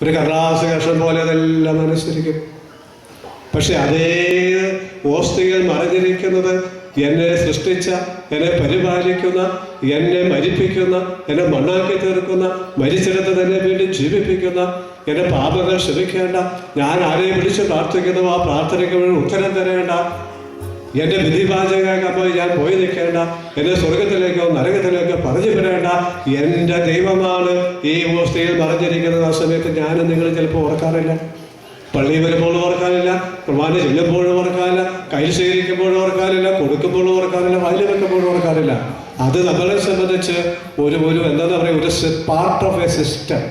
ഒരു കടലാസ് കഷ്ണം പോലെ അതെല്ലാം അനുസരിക്കും. പക്ഷെ അതേ ഓസ്തികൾ മറഞ്ഞിരിക്കുന്നത് എന്നെ സൃഷ്ടിച്ച, എന്നെ പരിപാലിക്കുന്ന, എന്നെ മരിപ്പിക്കുന്ന, എന്നെ മണ്ണാക്കി തീർക്കുന്ന, മരിച്ചിടത്ത് തന്നെ വീണ്ടും ജീവിപ്പിക്കുന്ന, എന്റെ പാപങ്ങൾ ക്ഷമിക്കേണ്ട, ഞാൻ ആരെയും വിളിച്ച് പ്രാർത്ഥിക്കുന്നു ആ പ്രാർത്ഥനയ്ക്ക് വേണ്ടി ഉത്തരം തരേണ്ട, എന്റെ വിധിവാചകമായി ഞാൻ പോയി നിൽക്കേണ്ട, എന്നെ സ്വർഗത്തിലേക്കോ നരകത്തിലേക്കോ പറഞ്ഞു വിടേണ്ട എൻ്റെ ദൈവമാണ് ഈ ഓസ്തിയിൽ മറഞ്ഞിരിക്കുന്നത്. ആ സമയത്ത് ഞാനും നിങ്ങൾ ചിലപ്പോൾ ഓർക്കാറില്ല. പള്ളി വരുമ്പോൾ ഓർക്കാനില്ല, കുർബാന ചെല്ലുമ്പോഴും ഓർക്കാനില്ല, കയ്യിൽ സ്വീകരിക്കുമ്പോഴും ഓർക്കാനില്ല, കൊടുക്കുമ്പോഴും ഓർക്കാനില്ല, വായിൽ വെക്കുമ്പോഴും ഓർക്കാനില്ല. അത് നമ്മളെ സംബന്ധിച്ച് ഒരു എന്താ പറയുക, ഒരു പാർട്ട് ഓഫ് എ സിസ്റ്റം.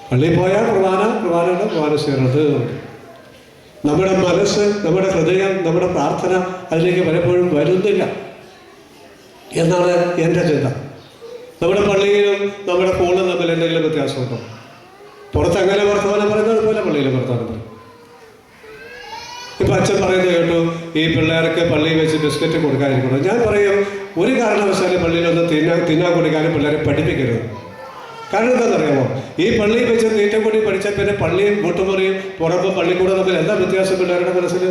പള്ളിയിൽ പോയാൽ കുർബാന സ്വീകരണത്. നമ്മുടെ മനസ്സ്, നമ്മുടെ ഹൃദയം, നമ്മുടെ പ്രാർത്ഥന അതിലേക്ക് പലപ്പോഴും വരുന്നില്ല എന്നാണ് എൻ്റെ ചിന്ത. നമ്മുടെ പള്ളിയിലും നമ്മുടെ ഫോണും തമ്മിൽ എന്തെങ്കിലും വ്യത്യാസമുണ്ടോ? പുറത്ത് അങ്ങനെ വർത്തമാനം പറയുന്നത് പോലെ പള്ളിയിൽ വർത്തമാനം പറയും. ഇപ്പം അച്ഛൻ പറയുന്നത് കേട്ടു, ഈ പിള്ളേർക്ക് പള്ളിയിൽ വെച്ച് ബിസ്ക്കറ്റ് കൊടുക്കാതിരിക്കണം. ഞാൻ പറയും, ഒരു കാരണവശാലും പള്ളിയിലൊന്ന് തിന്നാൻ കൊടുക്കാനും പിള്ളേരെ പഠിപ്പിക്കരുത്. കാരണം എന്താണെന്നറിയാമോ? ഈ പള്ളിയിൽ വെച്ച് തീറ്റ കൂടി പഠിച്ചാൽ പിന്നെ പള്ളിയും കൂട്ടുമുറിയും പുറമ്പും പള്ളിക്കൂടെ തമ്മിൽ എന്താ വ്യത്യാസം? പിള്ളേരുടെ മനസ്സിൽ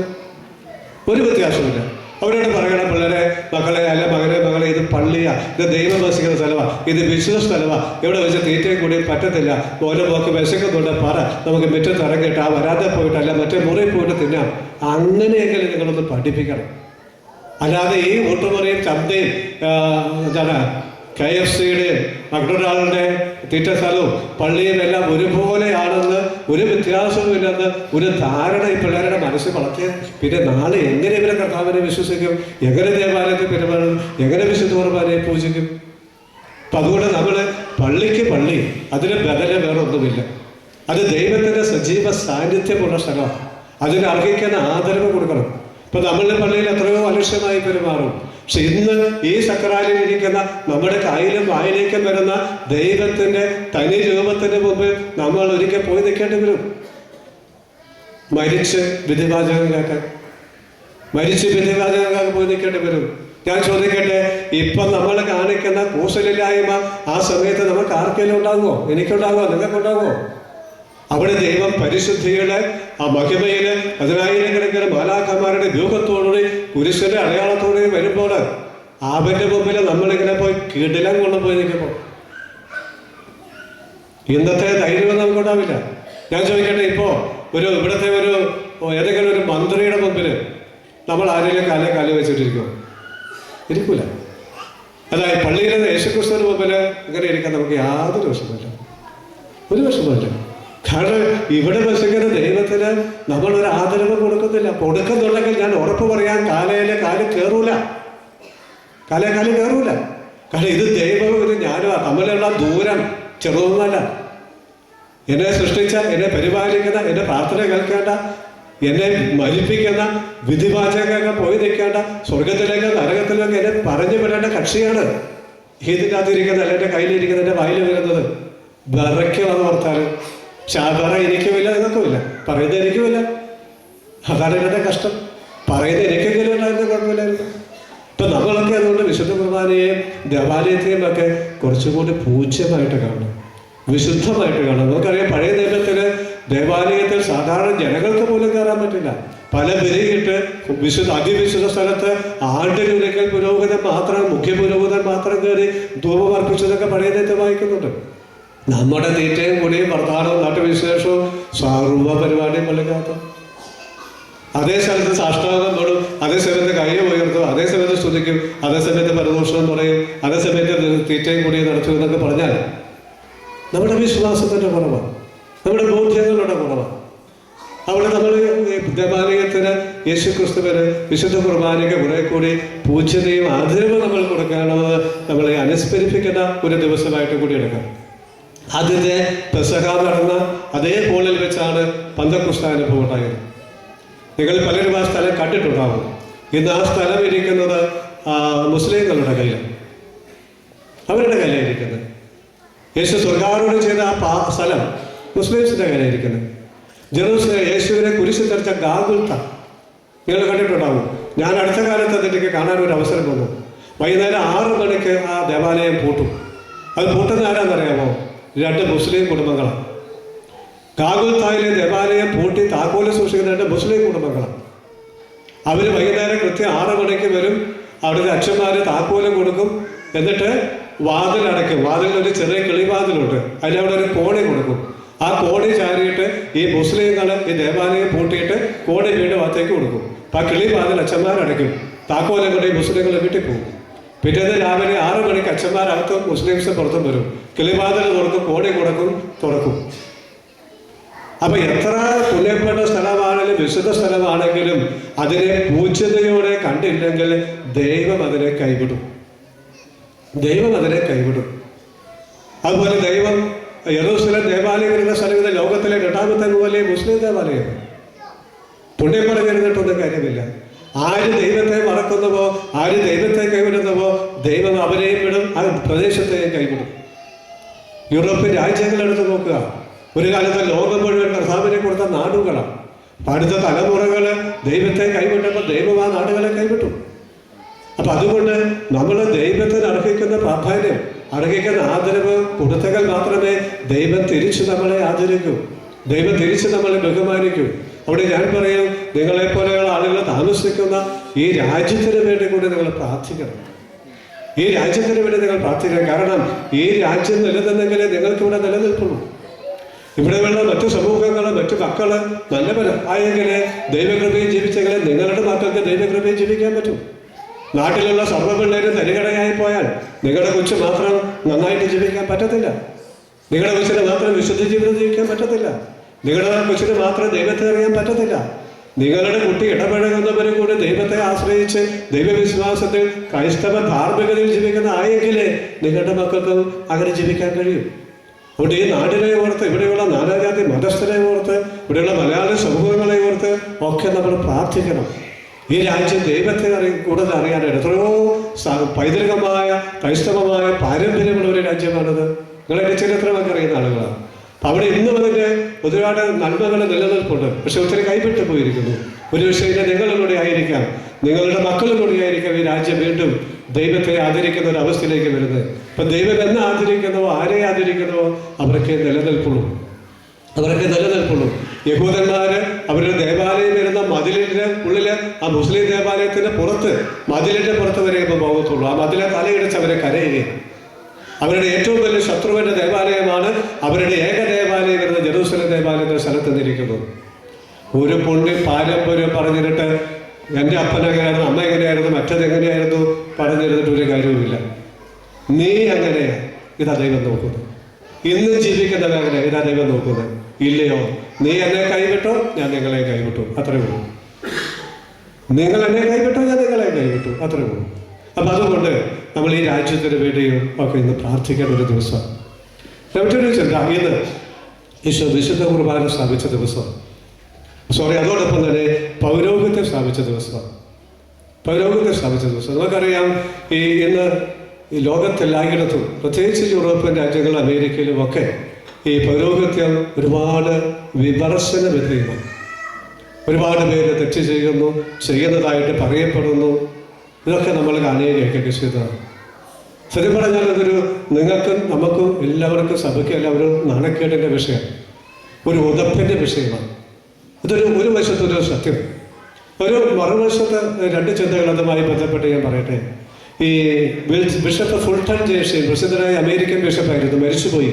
ഒരു വ്യത്യാസമില്ല. അവരോട് പറയണം, പിള്ളേരെ, മക്കളെ, അല്ല മകളെ, ഇത് പള്ളിയാ, ഇത് ദൈവം വസിക്കുന്ന സ്ഥലമാണ്, ഇത് വിശുദ്ധ സ്ഥലമാണ്, ഇവിടെ വെച്ച് തീറ്റയും കൂടി പറ്റത്തില്ല, ഓരോ പോക്ക് വിശക്കുന്നുണ്ട്, പറ, നമുക്ക് മുറ്റത്ത് ഇറങ്ങിയിട്ട് ആ വരാതെ പോയിട്ട് അല്ല മറ്റേ മുറിയിൽ പോയിട്ട് തിന്നാം. അങ്ങനെയെങ്കിലും നിങ്ങളൊന്ന് പഠിപ്പിക്കണം. അല്ലാതെ ഈ കൂട്ടുമുറിയും ചന്തയും എന്താണ് KFCയുടെയും മക്ഡൊണാൾഡിന്റെ തീറ്റ സ്ഥലവും പള്ളിയും എല്ലാം ഒരുപോലെയാണെന്ന്, ഒരു വ്യത്യാസവുമില്ലെന്ന് ഒരു ധാരണ ഈ പിള്ളേരുടെ മനസ്സിൽ വളർത്തിയ പിന്നെ നാളെ എങ്ങനെ ഇവരെ കർത്താവിനെ വിശ്വസിക്കും? എങ്ങനെ ദേവാലയത്തിൽ പെരുമാറും? എങ്ങനെ വിശുദ്ധ കുർബാനയെ പൂജിക്കും? അപ്പം അതുകൊണ്ട് നമ്മൾ പള്ളിക്ക് പള്ളി, അതിന് ബദല് വേറെ ഒന്നുമില്ല. അത് ദൈവത്തിൻ്റെ സജീവ സാന്നിധ്യമുള്ള സ്ഥലമാണ്. അതിന് അർഹിക്കുന്ന ആദരവ് കൊടുക്കണം. ഇപ്പം നമ്മളുടെ പള്ളിയിൽ എത്രയോ അലക്ഷ്യമായി പെരുമാറും. പക്ഷെ ഇന്ന് ഈ സക്രാലിൽ ഇരിക്കുന്ന നമ്മുടെ കയ്യിലും വായിലേക്കും വരുന്ന ദൈവത്തിന്റെ തനി രൂപത്തിന് മുമ്പ് നമ്മൾ ഒരിക്കൽ പോയി നിൽക്കേണ്ടി വരും. മരിച്ച് വിധിവാചകം കേൾക്കാൻ പോയി നിൽക്കേണ്ടി വരും. ഞാൻ ചോദിക്കട്ടെ, ഇപ്പം നമ്മൾ കാണിക്കുന്ന കൂസലില്ലായ്മ ആ സമയത്ത് നമുക്ക് ആർക്കെങ്കിലും ഉണ്ടാകുമോ? എനിക്കുണ്ടാകുമോ? നിങ്ങൾക്കുണ്ടാകുമോ? അവിടെ ദൈവം പരിശുദ്ധിയുടെ ആ മഹിമയില് 10,000 മാലാഖമാരുടെ വ്യൂഹത്തോടുകൂടി കുരിശിന്റെ അടയാളത്തോടുകൂടി വരുമ്പോൾ അവന്റെ മുമ്പിൽ നമ്മളിങ്ങനെ പോയി കിടിലം കൊണ്ടുപോയി നിൽക്കുമ്പോൾ ഇന്നത്തെ ധൈര്യം നമുക്കുണ്ടാവില്ല. ഞാൻ ചോദിക്കട്ടെ, ഇപ്പോ ഇവിടുത്തെ ഏതെങ്കിലും ഒരു മന്ത്രിയുടെ മുമ്പിൽ നമ്മൾ ആരെങ്കിലും കാലി വെച്ചിട്ടിരിക്കുമോ? ഇരിക്കൂല. അതായത് പള്ളിയിലെ യേശുക്രിസ്തുവിന് മുമ്പിൽ ഇങ്ങനെ ഇരിക്കാൻ നമുക്ക് യാതൊരു വിഷമമില്ല, ഒരു വിഷമമില്ല. കാരണം ഇവിടെ വസിക്കുന്ന ദൈവത്തിന് നമ്മളൊരു ആദരവ് കൊടുക്കുന്നില്ല. കൊടുക്കുന്നുണ്ടെങ്കിൽ ഞാൻ ഉറപ്പ് പറയാൻ കാല് കയറൂല. കാരണം ഇത് ദൈവവും ഇത് ഞാനും തമ്മിലുള്ള ദൂരം ചെറുതൊന്നല്ല. എന്നെ സൃഷ്ടിച്ച, എന്നെ പരിപാലിക്കുന്ന, എന്നെ പ്രാർത്ഥന കേൾക്കേണ്ട, എന്നെ മരിപ്പിക്കുന്ന, വിധിവാചകങ്ങൾ പോയി നിൽക്കേണ്ട, സ്വർഗത്തിലേക്ക് നരകത്തിലേക്ക് എന്നെ പറഞ്ഞു വിടേണ്ട കക്ഷിയാണ് ഇതിൻ്റെ അകത്തിരിക്കുന്നത്, അല്ല എൻ്റെ കയ്യിലിരിക്കുന്നത്, എൻ്റെ വായിൽ വരുന്നത്. വിറയ്ക്കുമെന്ന് ഓർത്താലും ശാപറ എനിക്കുമില്ല, നിങ്ങൾക്കുമില്ല, പറയുന്നത് എനിക്കുമില്ല. അതാണ് എൻ്റെ കഷ്ടം. പറയുന്നത് എനിക്കെങ്കിലും ഉണ്ടായിരുന്ന കുഴപ്പമില്ലായിരുന്നു. ഇപ്പം നമ്മളൊക്കെ അതുകൊണ്ട് വിശുദ്ധ കുർബാനയെയും ദേവാലയത്തെയും ഒക്കെ കുറച്ചുകൂടി പൂജ്യമായിട്ട് കാണണം, വിശുദ്ധമായിട്ട് കാണണം. നമുക്കറിയാം, പഴയ നിയമത്തില് ദേവാലയത്തിൽ സാധാരണ ജനങ്ങൾക്ക് പോലും കയറാൻ പറ്റില്ല. പല ബലിയിട്ട് അതിവിശുദ്ധ സ്ഥലത്ത് ആണ്ടിനൊരിക്കൽ മുഖ്യ പുരോഹിതൻ മാത്രം കയറി ധൂപം അർപ്പിച്ചതൊക്കെ പഴയ നിയമത്തിൽ വായിക്കുന്നുണ്ട്. നമ്മുടെ തീറ്റയും കൂടിയും വർത്തമാനവും നാട്ടുവിശേഷവും സർവ്വ പരിപാടിയും പള്ളിക്കകത്ത്. അതേ സ്ഥലത്ത് സാഷ്ടാംഗം തൊടും, അതേ സമയത്ത് കൈ ഉയർത്തും, അതേ സമയത്ത് സ്തുതിക്കും, അതേ സമയത്ത് പരദൂഷണം പറയും, അതേ സമയത്ത് തീറ്റയും കൂടിയും നടത്തും എന്നൊക്കെ പറഞ്ഞാൽ നമ്മുടെ വിശ്വാസത്തിൻ്റെ കുറവാണ്, നമ്മുടെ ബോധ്യങ്ങളുടെ കുറവാണ്. അവിടെ നമ്മൾ ദേവാലയത്തിന്, യേശുക്രിസ്തുവിന്, വിശുദ്ധ കുർബാനയ്ക്ക് കുറെ കൂടി പൂജ്യതയും ആദരവും നമ്മൾ കൊടുക്കേണ്ടത് നമ്മളെ അനുസ്മരിപ്പിക്കുന്ന ഒരു ദിവസമായിട്ട് കൂടി എടുക്കാം. ആദ്യത്തെ പെസഹ നടന്ന അതേ ഹോളിൽ വെച്ചാണ് പന്തക്കുസ്ത അനുഭവം ഉണ്ടായത്. നിങ്ങൾ പലരും ആ സ്ഥലം കണ്ടിട്ടുണ്ടാവും. ഇന്ന് ആ സ്ഥലം ഇരിക്കുന്നത് മുസ്ലിങ്ങളുടെ കയ്യിലാണ്, അവരുടെ കയ്യിലിരിക്കുന്നത്. യേശു സ്വർഗാരോഹണം ചെയ്ത ആ സ്ഥലം മുസ്ലിംസിന്റെ കയ്യിലിരിക്കുന്നത്. ജെറൂസലേം യേശുവിനെ കുരിശിൽ തെറിച്ച ഗാഗുൽത്ത നിങ്ങൾ കണ്ടിട്ടുണ്ടാവും. ഞാൻ അടുത്ത കാലത്ത് അതിലേക്ക് കാണാൻ ഒരു അവസരം വന്നു. വൈകുന്നേരം 6 മണിക്ക് ആ ദേവാലയം പൂട്ടും. അത് പൂട്ടുന്ന ആരാന്നറിയാമോ? 2 മുസ്ലിം കുടുംബങ്ങളാണ്. കാഗുൽത്തായിലെ ദേവാലയം പൂട്ടി താക്കോല് സൂക്ഷിക്കുന്ന മുസ്ലിം കുടുംബങ്ങളാണ്. അവർ വൈകുന്നേരം കൃത്യം 6 മണിക്ക് വരും. അവിടുത്തെ അച്ഛന്മാർ താക്കോലും കൊടുക്കും. എന്നിട്ട് വാതിലടയ്ക്കും. വാതിലിൽ ഒരു ചെറിയ കിളിവാതിലുണ്ട്, അതിലവിടെ ഒരു കോണി കൊടുക്കും. ആ കോണി ചാരിയിട്ട് ഈ മുസ്ലിങ്ങൾ ഈ ദേവാലയം പൂട്ടിയിട്ട് കോണി വീണ്ടും അകത്തേക്ക് കൊടുക്കും. അപ്പം ആ കിളിവാതിൽ അച്ഛന്മാരടയ്ക്കും. താക്കോലും കൊണ്ട് ഈ മുസ്ലിങ്ങൾ വീട്ടിൽ പോകും. പിറ്റേന്ന് രാവിലെ 6 മണിക്ക് അച്ഛന്മാരകത്തും മുസ്ലിംസ് പുറത്തും വരും. കിളിവാതിൽ തുറക്കും, കോണി കൊടുക്കും, തുറക്കും. അപ്പൊ എത്ര പുണ്യപ്പെട്ട സ്ഥലമാണെങ്കിലും വിശുദ്ധ സ്ഥലമാണെങ്കിലും അതിനെ പൂജ്യതയോടെ കണ്ടില്ലെങ്കിൽ ദൈവം അതിനെ കൈവിടും. ദൈവം അതിനെ കൈവിടും. അതുപോലെ ദൈവം യെരൂശലേം ദേവാലയം വരുന്ന സ്ഥലം ഇത് ലോകത്തിലെ 2ാമത്തെ വലിയ മുസ്ലിം ദേവാലയം. പുണ്യം പറഞ്ഞിരുന്നിട്ടൊന്നും കാര്യമില്ല. ആര് ദൈവത്തെ മറക്കുന്നുവോ, ആര് ദൈവത്തെ കൈവിടുന്നുവോ, ദൈവം അവരെയും വിടും, ആ പ്രദേശത്തെയും കൈവിടും. യൂറോപ്യൻ രാജ്യങ്ങളെടുത്ത് നോക്കുക. ഒരു കാലത്ത് ലോകം മുഴുവൻ കർത്താവിനെ കൊടുത്ത നാടുകളാണ്. അടുത്ത തലമുറകൾ ദൈവത്തെ കൈവിട്ടപ്പോൾ ദൈവം ആ നാടുകളെ കൈവിട്ടു. അപ്പൊ അതുകൊണ്ട് നമ്മൾ ദൈവത്തിന് അർഹിക്കുന്ന പ്രാധാന്യം, അർഹിക്കുന്ന ആദരവ് കൊടുത്തെങ്കിൽ മാത്രമേ ദൈവം തിരിച്ച് നമ്മളെ ആദരിക്കൂ, ദൈവം തിരിച്ച് നമ്മളെ ബഹുമാനിക്കൂ. അവിടെ ഞാൻ പറയും, നിങ്ങളെപ്പോലെയുള്ള ആളുകൾ താമസിക്കുന്ന ഈ രാജ്യത്തിന് വേണ്ടി കൂടി നിങ്ങൾ പ്രാർത്ഥിക്കണം. ഈ രാജ്യത്തിന് വേണ്ടി നിങ്ങൾ പ്രാർത്ഥിക്കണം. കാരണം ഈ രാജ്യം നിലനിന്നെങ്കിലേ നിങ്ങൾക്കിവിടെ നിലനിൽക്കുള്ളൂ. ഇവിടെയുള്ള മറ്റു സമൂഹങ്ങൾ, മറ്റു മക്കള് നല്ലവരായെങ്കിലേ ദൈവകൃപയും ജീവിച്ചെങ്കിലേ നിങ്ങളുടെ മക്കൾക്ക് ദൈവകൃപയും ജീവിക്കാൻ പറ്റും. നാട്ടിലുള്ള സർവ്വപിള്ളേരും തരികടയായി പോയാൽ നിങ്ങളുടെ കൊച്ചു മാത്രം നന്നായിട്ട് ജീവിക്കാൻ പറ്റത്തില്ല. നിങ്ങളുടെ കൊച്ചിന് മാത്രം വിശുദ്ധ ജീവിതം ജീവിക്കാൻ പറ്റത്തില്ല. നിങ്ങളുടെ കൊച്ചിന് മാത്രം ദൈവത്തെ അറിയാൻ പറ്റത്തില്ല. നിങ്ങളുടെ കുട്ടി ഇടപഴകുന്നവരും കൂടി ദൈവത്തെ ആശ്രയിച്ച് ദൈവവിശ്വാസത്തിൽ ക്രൈസ്തവ ധാർമ്മികതയിൽ ജീവിക്കുന്ന ആയെങ്കിലേ നിങ്ങളുടെ മക്കൾക്ക് അങ്ങനെ ജീവിക്കാൻ കഴിയും. അതുകൊണ്ട് ഈ നാടിനെ ഓർത്ത്, ഇവിടെയുള്ള നാനാജാതി മതസ്ഥരെ ഓർത്ത്, ഇവിടെയുള്ള മലയാളി സമൂഹങ്ങളെ ഓർത്ത് ഒക്കെ നമ്മൾ പ്രാർത്ഥിക്കണം. ഈ രാജ്യം ദൈവത്തെ കൂടുതൽ അറിയാനായിട്ട് എത്രയോ പൈതൃകമായ ക്രൈസ്തവമായ പാരമ്പര്യമുള്ള ഒരു രാജ്യമാണിത്. നിങ്ങളതിൻ്റെ ചരിത്രമൊക്കെ അറിയുന്ന ആളുകളാണ്. അവിടെ ഇന്നും അതിൻ്റെ ഒരുപാട് നന്മകൾ നിലനിൽപ്പുണ്ട്. പക്ഷെ ഒത്തിരി കൈവിട്ടു പോയിരിക്കുന്നു. ഒരു വിഷയം നിങ്ങളിലൂടെ ആയിരിക്കാം, നിങ്ങളുടെ മക്കളിലൂടെ ആയിരിക്കാം ഈ രാജ്യം വീണ്ടും ദൈവത്തെ ആദരിക്കുന്ന ഒരു അവസ്ഥയിലേക്ക് വരുന്നത്. ഇപ്പം ദൈവം എന്ന് ആദരിക്കുന്നവോ, ആരെ ആദരിക്കുന്നവോ അവർക്ക് നിലനിൽപ്പുള്ളൂ, അവർക്ക് നിലനിൽപ്പുള്ളൂ. യഹൂദന്മാര് അവരുടെ ദേവാലയം വരുന്ന മതിലിൻ്റെ ഉള്ളില്, ആ മുസ്ലിം ദേവാലയത്തിന്റെ പുറത്ത്, മതിലിന്റെ പുറത്ത് വരെ ഇപ്പം പോകത്തുള്ളൂ. ആ മതിലെ തലയിടിച്ച് അവരെ കരയുകയും. അവരുടെ ഏറ്റവും വലിയ ശത്രുവിന്റെ ദേവാലയമാണ് അവരുടെ ഏക ദേവാലയം വരുന്ന ജെറൂസലേം ദേവാലയത്തിന്റെ സ്ഥലത്ത് നിന്നിരിക്കുന്നത്. ഒരു പുണ്യ പാരമ്പര്യം പറഞ്ഞിട്ട് എൻ്റെ അപ്പൻ എങ്ങനെയായിരുന്നു, അമ്മ എങ്ങനെയായിരുന്നു, മറ്റതെങ്ങനെയായിരുന്നു പറഞ്ഞിരുന്നിട്ട് ഒരു കാര്യവുമില്ല. നീ എങ്ങനെയാ, ഇതാ ദൈവം നോക്കുന്നത്. ഇന്ന് ജീവിക്കുന്നത് അങ്ങനെ, ഇതാ ദൈവം നോക്കുന്നത്. ഇല്ലയോ, നീ എന്നെ കൈവിട്ടോ, ഞാൻ നിങ്ങളെ കൈവിട്ടു, അത്രേ ഉള്ളൂ. നിങ്ങൾ എന്നെ കൈവിട്ടോ, ഞാൻ നിങ്ങളെ കൈവിട്ടു, അത്രേ ഉള്ളൂ. അപ്പം അതുകൊണ്ട് നമ്മൾ ഈ രാജ്യത്തിന് വേണ്ടിയും ഒക്കെ ഇന്ന് പ്രാർത്ഥിക്കേണ്ട ഒരു ദിവസമാണ്. മറ്റൊരു ചിന്ത, ഇന്ന് ഈശോ വിശുദ്ധ കുർബാന സ്ഥാപിച്ച ദിവസമാണ്. അതോടൊപ്പം തന്നെ പൗരോഹിത്യം സ്ഥാപിച്ച ദിവസമാണ്. പൗരോഹിത്യം സ്ഥാപിച്ച ദിവസം നമുക്കറിയാം. ഇന്ന് ഈ ലോകത്തെല്ലായിടത്തും, പ്രത്യേകിച്ച് യൂറോപ്യൻ രാജ്യങ്ങളും അമേരിക്കയിലും ഒക്കെ ഈ പൗരോഹിത്യം ഒരുപാട് വിമർശന വിധേയമാണ്. ഒരുപാട് പേര് തെറ്റ് ചെയ്യുന്നതായിട്ട് പറയപ്പെടുന്നു. ഇതൊക്കെ നമ്മൾ കാണുകയും കേൾക്കുകയൊക്കെ ചെയ്തതാണ്. സത്യം പറഞ്ഞാൽ ഇതൊരു നിങ്ങൾക്കും നമുക്കും എല്ലാവർക്കും സഭയ്ക്കും എല്ലാവരും നാണക്കേടിൻ്റെ വിഷയം, ഒരു ഉതപ്പിൻ്റെ വിഷയമാണ്. ഒരു വശത്തൊരു സത്യം, ഒരു മറുവശത്ത് രണ്ട് ചിന്തകൾ അതുമായി ബന്ധപ്പെട്ട് ഞാൻ പറയട്ടെ. ഈ ബിഷപ്പ് ഫുൾട്ടൺ ജേഷീൻ, പ്രസിദ്ധനായ അമേരിക്കൻ ബിഷപ്പായിരുന്നു, മരിച്ചുപോയി.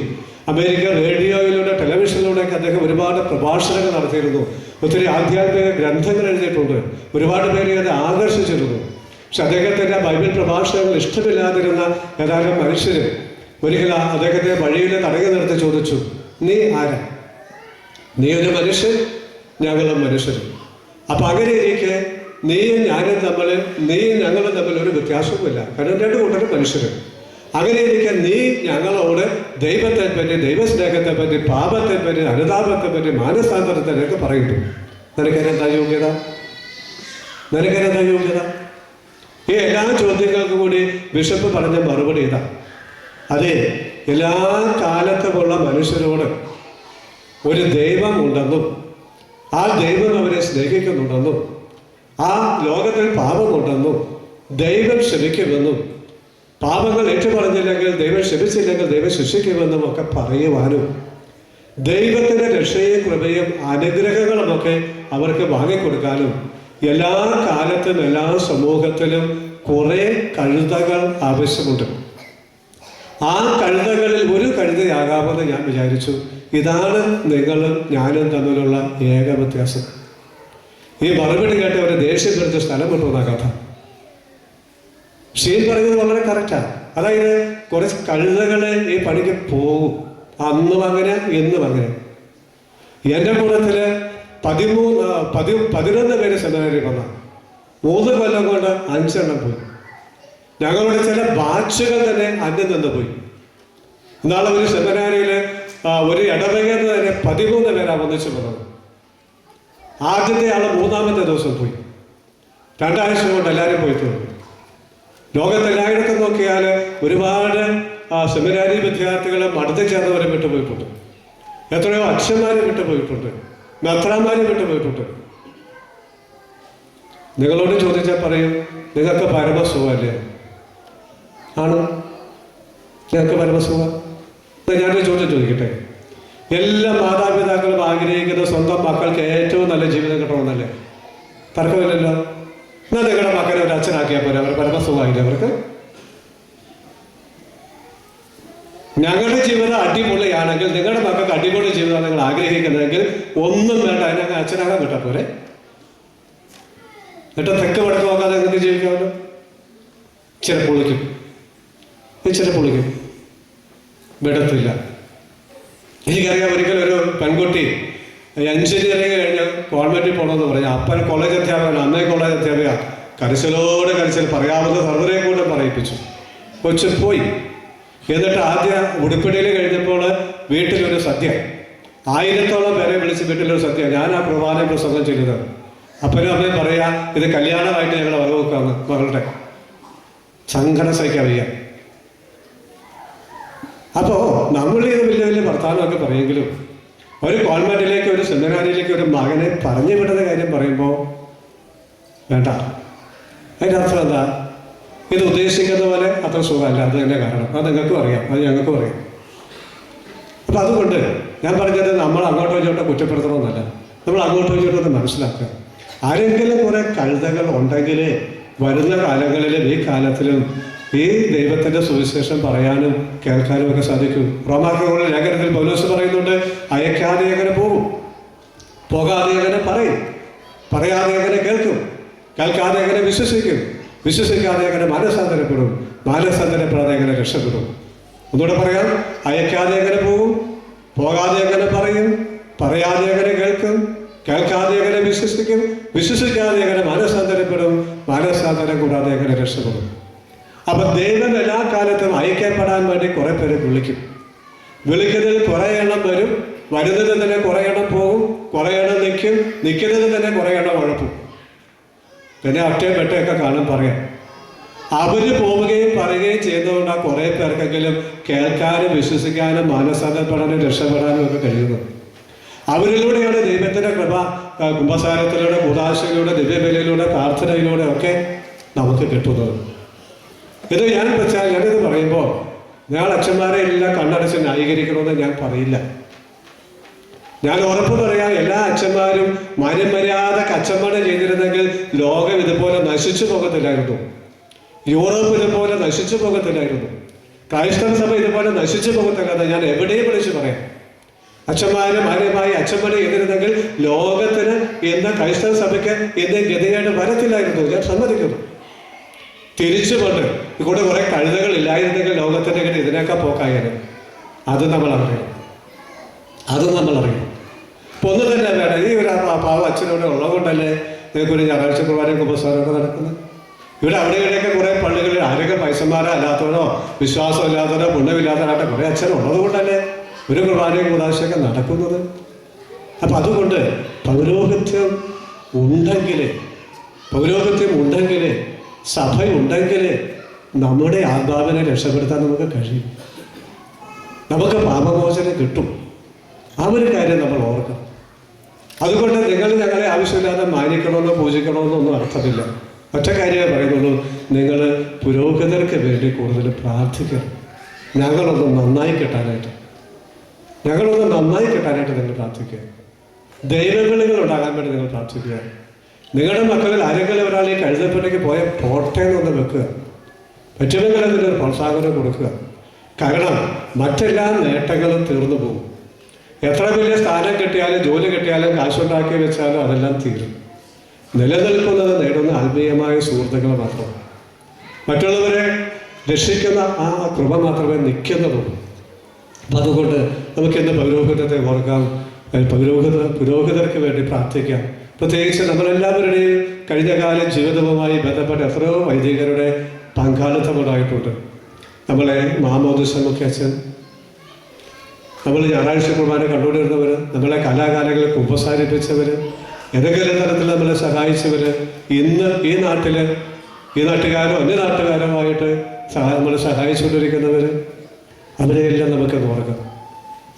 അമേരിക്ക റേഡിയോയിലൂടെ ടെലിവിഷനിലൂടെയൊക്കെ അദ്ദേഹം ഒരുപാട് പ്രഭാഷണങ്ങൾ നടത്തിയിരുന്നു. ഒത്തിരി ആധ്യാത്മിക ഗ്രന്ഥങ്ങൾ എഴുതിയിട്ടുണ്ട്. ഒരുപാട് പേരെ അത് ആകർഷിച്ചിരുന്നു. പക്ഷെ അദ്ദേഹത്തിൻ്റെ ബൈബിൾ പ്രഭാഷണങ്ങൾ ഇഷ്ടമില്ലാതിരുന്ന ഏതാനും മനുഷ്യർ ഒരിക്കൽ അദ്ദേഹത്തെ വഴിയിൽ തടഞ്ഞു നിർത്തി ചോദിച്ചു, നീ ആരാ? നീ ഒരു മനുഷ്യൻ, ഞങ്ങളും മനുഷ്യരും. അപ്പം അങ്ങനെ ഇരിക്കെ നീയും ഞാനും ഞങ്ങളും തമ്മിൽ ഒരു വ്യത്യാസവുമില്ല. കാരണം രണ്ടു കൂട്ടരും മനുഷ്യരും. അങ്ങനെ ഇരിക്കെ നീ ഞങ്ങളോട് ദൈവത്തെ പറ്റി, ദൈവസ്നേഹത്തെ പറ്റി, പാപത്തെ പറ്റി, അനുതാപത്തെ പറ്റി, മാനസാന്തരത്തിനൊക്കെ പറയുന്നു. നിനക്കെന്താ യോഗ്യത? ഈ എല്ലാ ചോദ്യങ്ങൾക്കും കൂടി ബിഷപ്പ് പറഞ്ഞ മറുപടി ഇതാ: അതെ, എല്ലാ കാലത്തുമുള്ള മനുഷ്യരോട് ഒരു ദൈവം ഉണ്ടെന്നും ആ ദൈവം അവരെ സ്നേഹിക്കുന്നുണ്ടെന്നും ആ ലോകത്തിൽ പാപമുണ്ടെന്നും ദൈവം ക്ഷമിക്കുമെന്നും പാപങ്ങൾ ഏറ്റുപറഞ്ഞില്ലെങ്കിൽ ദൈവം ക്ഷമിച്ചില്ലെങ്കിൽ ദൈവം ശിക്ഷിക്കുമെന്നും ഒക്കെ പറയുവാനും ദൈവത്തിൻ്റെ രക്ഷയും കൃപയും അനുഗ്രഹങ്ങളുമൊക്കെ അവർക്ക് വാങ്ങിക്കൊടുക്കാനും എല്ലാ കാലത്തും എല്ലാ സമൂഹത്തിലും കുറേ കഴുതകൾ ആവശ്യമുണ്ട്. ആ കഴുതകളിൽ ഒരു കഴുതയാകാമെന്ന് ഞാൻ വിചാരിച്ചു. ഇതാണ് നിങ്ങളും ഞാനും തമ്മിലുള്ള ഏക വ്യത്യാസം. ഈ മറുപടി കേട്ട് ഒരു ദേഷ്യം പിടിച്ച് സ്ഥലം വിട്ടുന്ന കഥ. ഷീൻ പറയുന്നത് വളരെ കറക്റ്റാണ്. അതായത് കുറച്ച് കഴുതകളെ ഈ പണിക്ക് പോകും. അന്നും അങ്ങനെ എന്നും അങ്ങനെ. എൻ്റെ കൂട്ടത്തിൽ 11 പേര് സെമിനാരിൽ വന്ന 3 കൊല്ലം കൊണ്ട് 5 എണ്ണം പോയി. ഞങ്ങളുടെ ചില ബാച്ചുകൾ തന്നെ അന്യം നിന്ന് പോയി. നാളെ ഒരു സെമിനാരിയിൽ ഒരു ഇടവകയിൽ തന്നെ 13 പേരാണ് ഒന്നിച്ചു വന്നത്. ആദ്യത്തെ ആൾ 3-ാമത്തെ ദിവസം പോയി. 2 ആഴ്ച കൊണ്ട് എല്ലാവരും പോയി തീർന്നു. ലോകത്തെല്ലായിടത്തും നോക്കിയാൽ ഒരുപാട് സെമിനാരി വിദ്യാർത്ഥികളെ മടുത്തു ചേർന്നവരെ വിട്ടുപോയിട്ടുണ്ട്. എത്രയോ അച്ഛന്മാരെ വിട്ടുപോയിട്ടുണ്ട്, മെത്രാന്മാരെ വിട്ടുപോയിട്ടുണ്ട്. നിങ്ങളോട് ചോദിച്ചാൽ പറയും, നിങ്ങൾക്ക് പരമസുഖമല്ലേ? ആണ്, ഞങ്ങൾക്ക് പരമസുഖം. ഞാനൊരു ചോദ്യം ചോദിക്കട്ടെ. എല്ലാ മാതാപിതാക്കളും ആഗ്രഹിക്കുന്ന സ്വന്തം മക്കൾക്ക് ഏറ്റവും നല്ല ജീവിതം കിട്ടണമെന്നല്ലേ? തർക്കമില്ലല്ലോ. എന്നാൽ നിങ്ങളുടെ മക്കളെ ഒരു അച്ഛനാക്കിയാൽ പോലെ അവർ പരമസുഖമായില്ലേ അവർക്ക്? ഞങ്ങളുടെ ജീവിതം അടിപൊളിയാണെങ്കിൽ നിങ്ങളുടെ മക്കൾക്ക് അടിപൊളി ജീവിതം നിങ്ങൾ ആഗ്രഹിക്കുന്നതെങ്കിൽ ഒന്നും വേണ്ട, അതിനൊക്കെ അച്ഛനാകാൻ കിട്ടാൻ പോലെ. എന്നിട്ട് തെക്ക് വടക്ക് നോക്കാതെ നിങ്ങൾക്ക് ജീവിക്കാമല്ലോ. ഇച്ചിരി പൊളിക്കും, വിടത്തില്ല. എനിക്കറിയാം, ഒരിക്കലും ഒരു പെൺകുട്ടി എഞ്ചിനീയറിംഗ് കഴിഞ്ഞ് ഗവൺമെന്റിൽ പോകണമെന്ന് പറഞ്ഞു. അപ്പൻ കോളേജ് അധ്യാപകൻ, അമ്മയെ കോളേജ് അധ്യാപിക. കരച്ചിൽ പറയാവുന്ന സർവരെയും കൂടെ പറയിപ്പിച്ചു. കൊച്ചു പോയി. എന്നിട്ട് ആദ്യ ഉടുപ്പിടിയിൽ കഴിഞ്ഞപ്പോൾ വീട്ടിലൊരു സദ്യ, 1000-ഓളം പേരെ വിളിച്ച് വീട്ടിലൊരു സദ്യ. ഞാൻ ആ കുർബാന പ്രസംഗം ചെയ്തത്. അപ്പനും അമ്മയും പറയാ, ഇത് കല്യാണമായിട്ട് ഞങ്ങൾ വകവെക്കാന്ന്. മകളുടെ സങ്കടം സഹിക്കാൻ വയ്യ. അപ്പോൾ നമ്മൾ ഇത് വലിയ വലിയ വർത്തമാനമൊക്കെ പറയുമെങ്കിലും ഒരു കോൺവെന്റിലേക്ക്, ഒരു സെമിനാരിയിലേക്ക് ഒരു മകനെ പറഞ്ഞു വിടുന്ന കാര്യം പറയുമ്പോൾ വേണ്ട. അതിൻ്റെ അർത്ഥം എന്താ? ഇത് ഉദ്ദേശിക്കുന്ന പോലെ അത്ര സുഖമല്ല. അത് തന്നെ കാരണം. അത് നിങ്ങൾക്കും അറിയാം, അത് ഞങ്ങൾക്കും അറിയാം. അപ്പം അതുകൊണ്ട് ഞാൻ പറഞ്ഞത് നമ്മൾ അങ്ങോട്ടോ ഇങ്ങോട്ടോ കുറ്റപ്പെടുത്തണമെന്നല്ല, നമ്മൾ അങ്ങോട്ടോ ഇങ്ങോട്ടോ മനസ്സിലാക്കുക. ആരെങ്കിലും കുറെ കഴുതകൾ ഉണ്ടെങ്കിൽ വരുന്ന കാലങ്ങളിലും ഈ കാലത്തിലും ഈ ദൈവത്തിൻ്റെ സുവിശേഷം പറയാനും കേൾക്കാനും ഒക്കെ സാധിക്കും. റോമാക്കാരുടെ ലേഖനത്തിൽ പൗലോസ് പറയുന്നുണ്ട്, അയക്കാതെ എങ്ങനെ പോകും, പോകാതെ എങ്ങനെ പറയും, പറയാതെ എങ്ങനെ കേൾക്കും, കേൾക്കാതെ എങ്ങനെ വിശ്വസിക്കും, വിശ്വസിക്കാതെ എങ്ങനെ മാനസാന്തരപ്പെടും, മാനസാന്തരപ്പെടാതെ എങ്ങനെ രക്ഷപ്പെടും. ഒന്നുകൂടെ പറയാം, അയക്കാതെ എങ്ങനെ പോകും, പോകാതെ എങ്ങനെ പറയും, പറയാതെ എങ്ങനെ കേൾക്കും, കേൾക്കാതെ എങ്ങനെ വിശ്വസിക്കും, വിശ്വസിക്കാതെ എങ്ങനെ മാനസാന്തരപ്പെടും, മാനസാന്തരം കൂടാതെ എങ്ങനെ രക്ഷപ്പെടും. അപ്പൊ ദൈവം എല്ലാ കാലത്തും അയക്കപ്പെടാൻ വേണ്ടി കുറെ പേരെ വിളിക്കും. വിളിക്കുന്നതിൽ കുറെ എണ്ണം വരും, വരുന്നതിൽ തന്നെ കുറെ എണ്ണം പോകും, കുറെ എണ്ണം നിൽക്കും, നിൽക്കുന്നതിൽ തന്നെ കുറെ എണ്ണം ഉഴപ്പും. പിന്നെ അറ്റയും വെട്ടയൊക്കെ കാണും പറയാം. അവര് പോവുകയും പറയുകയും ചെയ്യുന്നതുകൊണ്ടാണ് കുറെ പേർക്കെങ്കിലും കേൾക്കാനും വിശ്വസിക്കാനും മാനസാന്തരപ്പെടാനും രക്ഷപ്പെടാനും ഒക്കെ കഴിയുന്നത്. അവരിലൂടെയാണ് ദൈവത്തിന്റെ കൃപ കുമ്പസാരത്തിലൂടെ, കൂദാശയിലൂടെ, ദിവ്യബലിയിലൂടെ, പ്രാർത്ഥനയിലൂടെ ഒക്കെ നമുക്ക് കിട്ടുന്നത്. ഇത് ഞാനിത് പറയുമ്പോൾ ഞാൻ അച്ഛന്മാരെ എല്ലാം കണ്ണടച്ച് ന്യായീകരിക്കണമെന്ന് ഞാൻ പറയില്ല. ഞാൻ ഉറപ്പ് പറയാം, എല്ലാ അച്ഛന്മാരും മര്യാദക്ക് അച്ഛന്മാരെ ചെയ്തിരുന്നെങ്കിൽ ലോകം ഇതുപോലെ നശിച്ചു പോകത്തില്ലായിരുന്നു, യൂറോപ്പ് ഇതുപോലെ നശിച്ചു പോകത്തില്ലായിരുന്നു, ക്രൈസ്തവ സഭ ഇതുപോലെ നശിച്ചു പോകത്തില്ലെന്ന് ഞാൻ എവിടെയും വിളിച്ചു പറയാം. അച്ഛന്മാരും ഭാര്യമായി അച്ഛന്മാരെ ചെയ്തിരുന്നെങ്കിൽ ലോകത്തിന് ഇന്ന് ക്രൈസ്തവ സഭയ്ക്ക് ഇന്ന് ഗതികേട് വരത്തില്ലായിരുന്നു. ഞാൻ സമ്മതിക്കുന്നു. തിരിച്ചുകൊണ്ട് ഇവിടെ കുറെ കഴുതകൾ ഇല്ലായിരുന്നെങ്കിൽ ലോകത്തിന്റെ ഗതി ഇതിനേക്കാൾ പോക്കായാലും അത് നമ്മൾ അറിയണം. ഇപ്പൊ ഒന്ന് തന്നെ വേണം. ഈ ഒരു പാവ അച്ഛനോടെ ഉള്ളതുകൊണ്ടല്ലേ നിങ്ങൾക്കൊരു ഞായറാഴ്ച കുർബാനയും കുമ്പസാരമൊക്കെ നടക്കുന്നത്. ഇവിടെ അവിടെ ഇവിടെയൊക്കെ കുറെ പള്ളികളിൽ ആരൊക്കെ പൈസന്മാരോ അല്ലാത്തവരോ വിശ്വാസം ഇല്ലാത്തവരോ പുണ്യമില്ലാത്തവരായിട്ട് കുറെ അച്ഛൻ ഉള്ളത് കൊണ്ടല്ലേ ഒരു കുർബാനയും കൂടാശയൊക്കെ നടക്കുന്നത്. അപ്പൊ അതുകൊണ്ട് പൗരോഹിത്യം ഉണ്ടെങ്കിൽ സഭയുണ്ടെങ്കിൽ നമ്മുടെ ആത്മാവിനെ രക്ഷപ്പെടുത്താൻ നമുക്ക് കഴിയും. നമുക്ക് പാപമോചനം കിട്ടും. ആ ഒരു കാര്യം നമ്മൾ ഓർക്കണം. അതുകൊണ്ട് നിങ്ങൾ ഞങ്ങളെ ആവശ്യമില്ലാതെ മാനിക്കണമെന്നോ പൂജിക്കണമെന്നോ ഒന്നും അർത്ഥമില്ല. ഒറ്റ കാര്യമേ പറയുന്നുള്ളൂ, നിങ്ങൾ പുരോഹിതർക്ക് വേണ്ടി കൂടുതൽ പ്രാർത്ഥിക്കണം, ഞങ്ങളൊന്ന് നന്നായി കിട്ടാനായിട്ട്. ഞങ്ങളൊന്ന് നന്നായി കിട്ടാനായിട്ട് നിങ്ങൾ പ്രാർത്ഥിക്കുക. ദൈവവിളികൾ ഉണ്ടാകാൻ വേണ്ടി നിങ്ങൾ പ്രാർത്ഥിക്കുക. നിങ്ങളുടെ മക്കളിൽ ആരെങ്കിലും ഒരാൾ ഈ കഴുതപ്പുറത്തേക്ക് പോയ പോട്ടെ എന്നൊന്ന് വെക്കുക. പറ്റുമെങ്കിൽ അതിനൊരു പ്രോത്സാഹനം കൊടുക്കുക. കാരണം മറ്റെല്ലാ നേട്ടങ്ങളും തീർന്നു പോകും. എത്ര വലിയ സ്ഥാനം കിട്ടിയാലും ജോലി കിട്ടിയാലും കാശുണ്ടാക്കി വെച്ചാലും അതെല്ലാം തീരും. നിലനിൽക്കുന്നത് നേടുന്ന ആത്മീയമായ സുഹൃത്തുക്കൾ മാത്രമാണ്. മറ്റുള്ളവരെ രക്ഷിക്കുന്ന ആ കൃപ മാത്രമേ നിൽക്കുന്നതുള്ളൂ. അപ്പം അതുകൊണ്ട് നമുക്കിന്ന് പൗരോഹിത്യത്തെ ഓർക്കാം, പുരോഹിതർക്ക് വേണ്ടി പ്രാർത്ഥിക്കാം. പ്രത്യേകിച്ച് നമ്മളെല്ലാവരുടെയും കഴിഞ്ഞകാല ജീവിതവുമായി ബന്ധപ്പെട്ട എത്രയോ വൈദികരുടെ പങ്കാളിത്തമുണ്ടായിട്ടുണ്ട്. നമ്മളെ മാമോദിസമൊക്കെ അച്ഛൻ, നമ്മൾ ഞായറാഴ്ച കുർബാന കണ്ടുകൊണ്ടിരുന്നവർ, നമ്മളെ കലാകാലങ്ങളിൽ ഉപസാരിപ്പിച്ചവർ, ഏതെങ്കിലും തരത്തിൽ നമ്മളെ സഹായിച്ചവർ, ഇന്ന് ഈ നാട്ടുകാരോ അന്യനാട്ടുകാരോ ആയിട്ട് നമ്മളെ സഹായിച്ചുകൊണ്ടിരിക്കുന്നവർ, അവരെയെല്ലാം നമുക്ക് ഓർക്കാം.